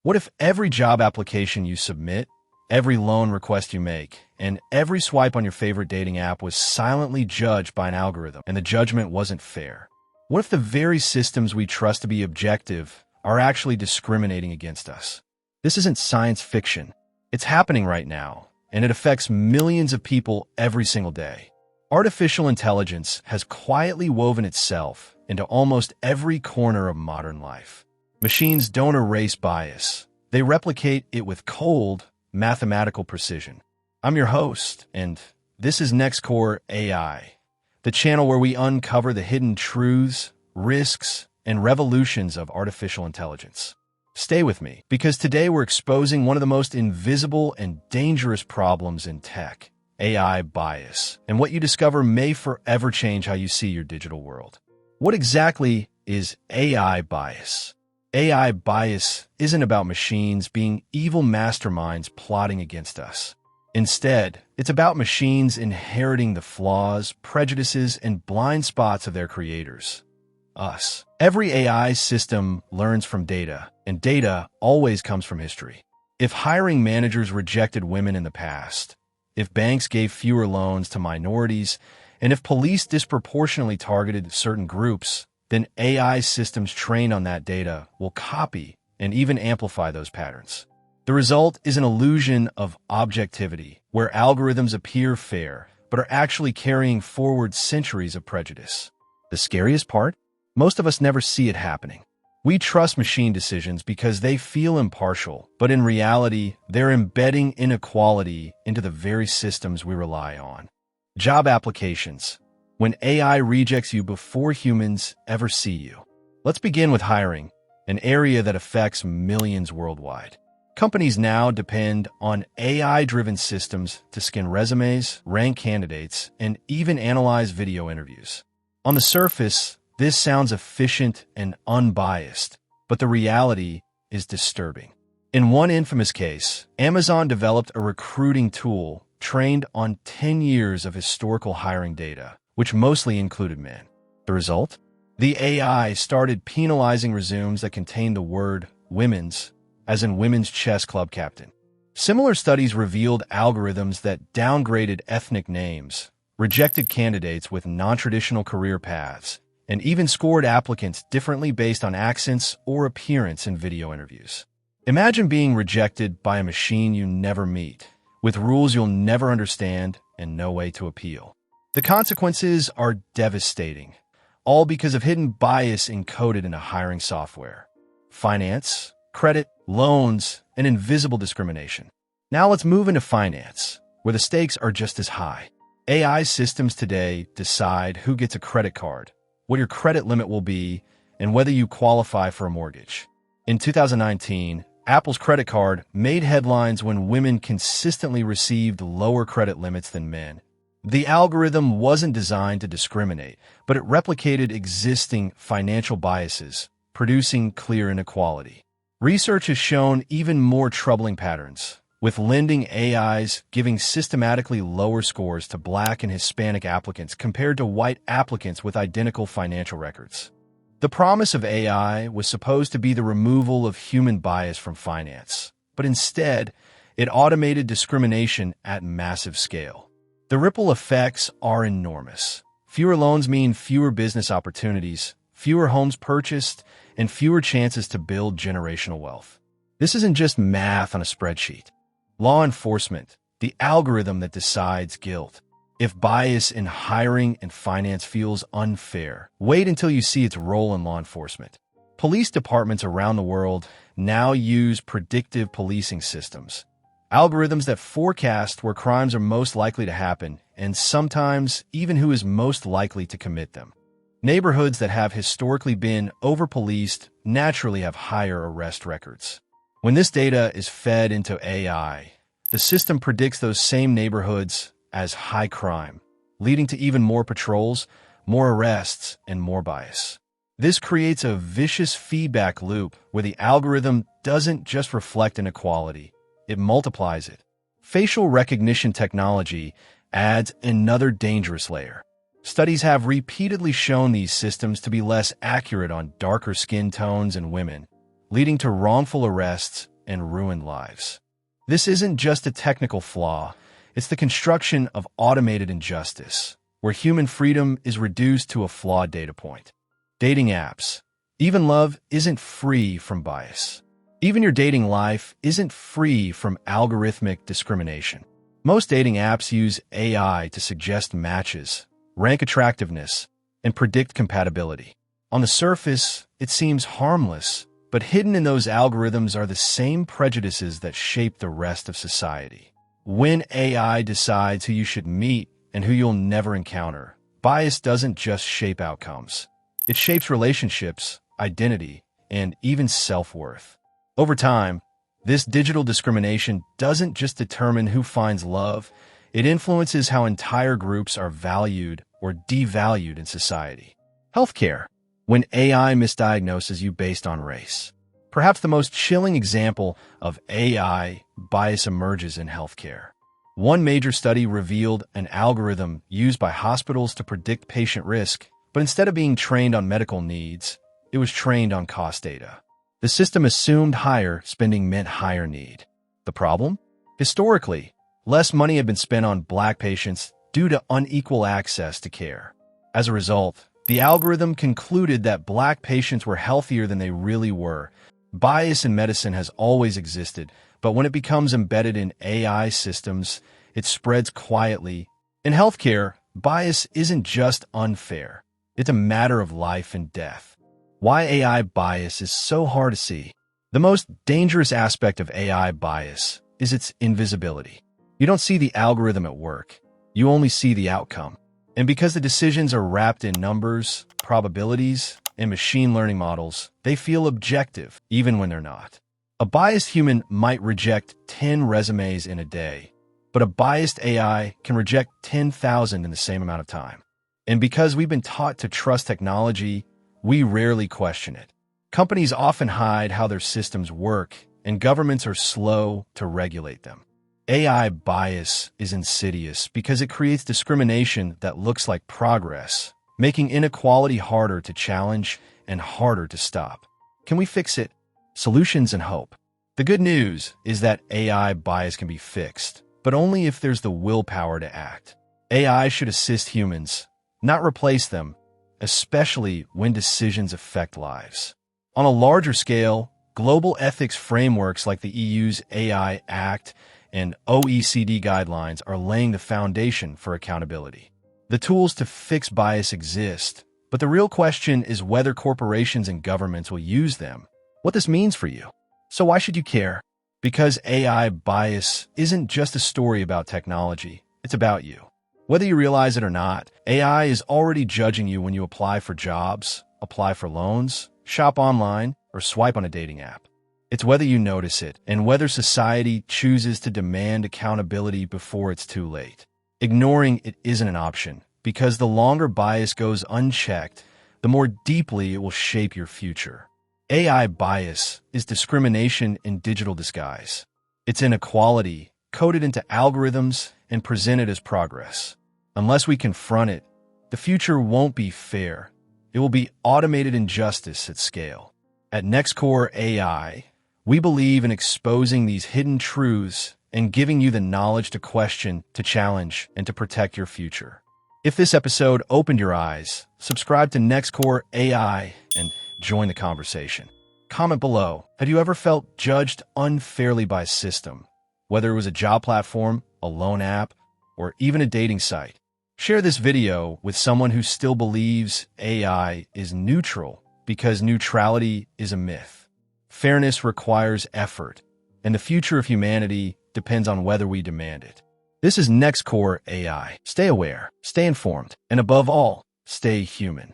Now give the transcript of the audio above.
What if every job application you submit, every loan request you make, and every swipe on your favorite dating app was silently judged by an algorithm, and the judgment wasn't fair? What if the very systems we trust to be objective are actually discriminating against us? This isn't science fiction. It's happening right now, and it affects millions of people every single day. Artificial intelligence has quietly woven itself into almost every corner of modern life. Machines don't erase bias. They replicate it with cold, mathematical precision. I'm your host, and this is NextCore AI, the channel where we uncover the hidden truths, risks, and revolutions of artificial intelligence. Stay with me, because today we're exposing one of the most invisible and dangerous problems in tech: AI bias. And what you discover may forever change how you see your digital world. What exactly is AI bias? AI bias isn't about machines being evil masterminds plotting against us. Instead, it's about machines inheriting the flaws, prejudices, and blind spots of their creators, us. Every AI system learns from data, and data always comes from history. If hiring managers rejected women in the past, if banks gave fewer loans to minorities, and if police disproportionately targeted certain groups, then AI systems trained on that data will copy and even amplify those patterns. The result is an illusion of objectivity, where algorithms appear fair, but are actually carrying forward centuries of prejudice. The scariest part? Most of us never see it happening. We trust machine decisions because they feel impartial, but in reality, they're embedding inequality into the very systems we rely on. Job applications. When AI rejects you before humans ever see you. Let's begin with hiring, an area that affects millions worldwide. Companies now depend on AI-driven systems to scan resumes, rank candidates, and even analyze video interviews. On the surface, this sounds efficient and unbiased, but the reality is disturbing. In one infamous case, Amazon developed a recruiting tool trained on 10 years of historical hiring data, which mostly included men. The result? The AI started penalizing resumes that contained the word women's, as in women's chess club captain. Similar studies revealed algorithms that downgraded ethnic names, rejected candidates with non-traditional career paths, and even scored applicants differently based on accents or appearance in video interviews. Imagine being rejected by a machine you never meet, with rules you'll never understand and no way to appeal. The consequences are devastating, all because of hidden bias encoded in a hiring software. Finance, credit, loans, and invisible discrimination. Now let's move into finance, where the stakes are just as high. AI systems today decide who gets a credit card, what your credit limit will be, and whether you qualify for a mortgage. In 2019, Apple's credit card made headlines when women consistently received lower credit limits than men. The algorithm wasn't designed to discriminate, but it replicated existing financial biases, producing clear inequality. Research has shown even more troubling patterns, with lending AIs giving systematically lower scores to Black and Hispanic applicants compared to white applicants with identical financial records. The promise of AI was supposed to be the removal of human bias from finance, but instead, it automated discrimination at massive scale. The ripple effects are enormous. Fewer loans mean fewer business opportunities, fewer homes purchased, and fewer chances to build generational wealth. This isn't just math on a spreadsheet. Law enforcement, the algorithm that decides guilt. If bias in hiring and finance feels unfair, wait until you see its role in law enforcement. Police departments around the world now use predictive policing systems, algorithms that forecast where crimes are most likely to happen, and sometimes even who is most likely to commit them. Neighborhoods that have historically been over-policed naturally have higher arrest records. When this data is fed into AI, the system predicts those same neighborhoods as high crime, leading to even more patrols, more arrests, and more bias. This creates a vicious feedback loop where the algorithm doesn't just reflect inequality, it multiplies it. Facial recognition technology adds another dangerous layer. Studies have repeatedly shown these systems to be less accurate on darker skin tones in women, leading to wrongful arrests and ruined lives. This isn't just a technical flaw, it's the construction of automated injustice, where human freedom is reduced to a flawed data point. Dating apps. Even love isn't free from bias. Even your dating life isn't free from algorithmic discrimination. Most dating apps use AI to suggest matches, rank attractiveness, and predict compatibility. On the surface, it seems harmless, but hidden in those algorithms are the same prejudices that shape the rest of society. When AI decides who you should meet and who you'll never encounter, bias doesn't just shape outcomes. It shapes relationships, identity, and even self-worth. Over time, this digital discrimination doesn't just determine who finds love, it influences how entire groups are valued or devalued in society. Healthcare. When AI misdiagnoses you based on race. Perhaps the most chilling example of AI bias emerges in healthcare. One major study revealed an algorithm used by hospitals to predict patient risk, but instead of being trained on medical needs, it was trained on cost data. The system assumed higher spending meant higher need. The problem? Historically, less money had been spent on Black patients due to unequal access to care. As a result, the algorithm concluded that Black patients were healthier than they really were. Bias in medicine has always existed, but when it becomes embedded in AI systems, it spreads quietly. In healthcare, bias isn't just unfair. It's a matter of life and death. Why AI bias is so hard to see. The most dangerous aspect of AI bias is its invisibility. You don't see the algorithm at work. You only see the outcome. And because the decisions are wrapped in numbers, probabilities, and machine learning models, they feel objective, even when they're not. A biased human might reject 10 resumes in a day, but a biased AI can reject 10,000 in the same amount of time. And because we've been taught to trust technology, we rarely question it. Companies often hide how their systems work, and governments are slow to regulate them. AI bias is insidious because it creates discrimination that looks like progress, making inequality harder to challenge and harder to stop. Can we fix it? Solutions and hope. The good news is that AI bias can be fixed, but only if there's the willpower to act. AI should assist humans, not replace them, especially when decisions affect lives. On a larger scale, global ethics frameworks like the EU's AI Act and OECD guidelines are laying the foundation for accountability. The tools to fix bias exist, but the real question is whether corporations and governments will use them. What this means for you. So why should you care? Because AI bias isn't just a story about technology, it's about you. Whether you realize it or not, AI is already judging you when you apply for jobs, apply for loans, shop online, or swipe on a dating app. It's whether you notice it and whether society chooses to demand accountability before it's too late. Ignoring it isn't an option, because the longer bias goes unchecked, the more deeply it will shape your future. AI bias is discrimination in digital disguise. It's inequality coded into algorithms and presented as progress. Unless we confront it, the future won't be fair. It will be automated injustice at scale. At NextCore AI, we believe in exposing these hidden truths and giving you the knowledge to question, to challenge, and to protect your future. If this episode opened your eyes, subscribe to NextCore AI and join the conversation. Comment below. Have you ever felt judged unfairly by a system, whether it was a job platform, a loan app, or even a dating site? Share this video with someone who still believes AI is neutral, because neutrality is a myth. Fairness requires effort, and the future of humanity depends on whether we demand it. This is NextCore AI. Stay aware, stay informed, and above all, stay human.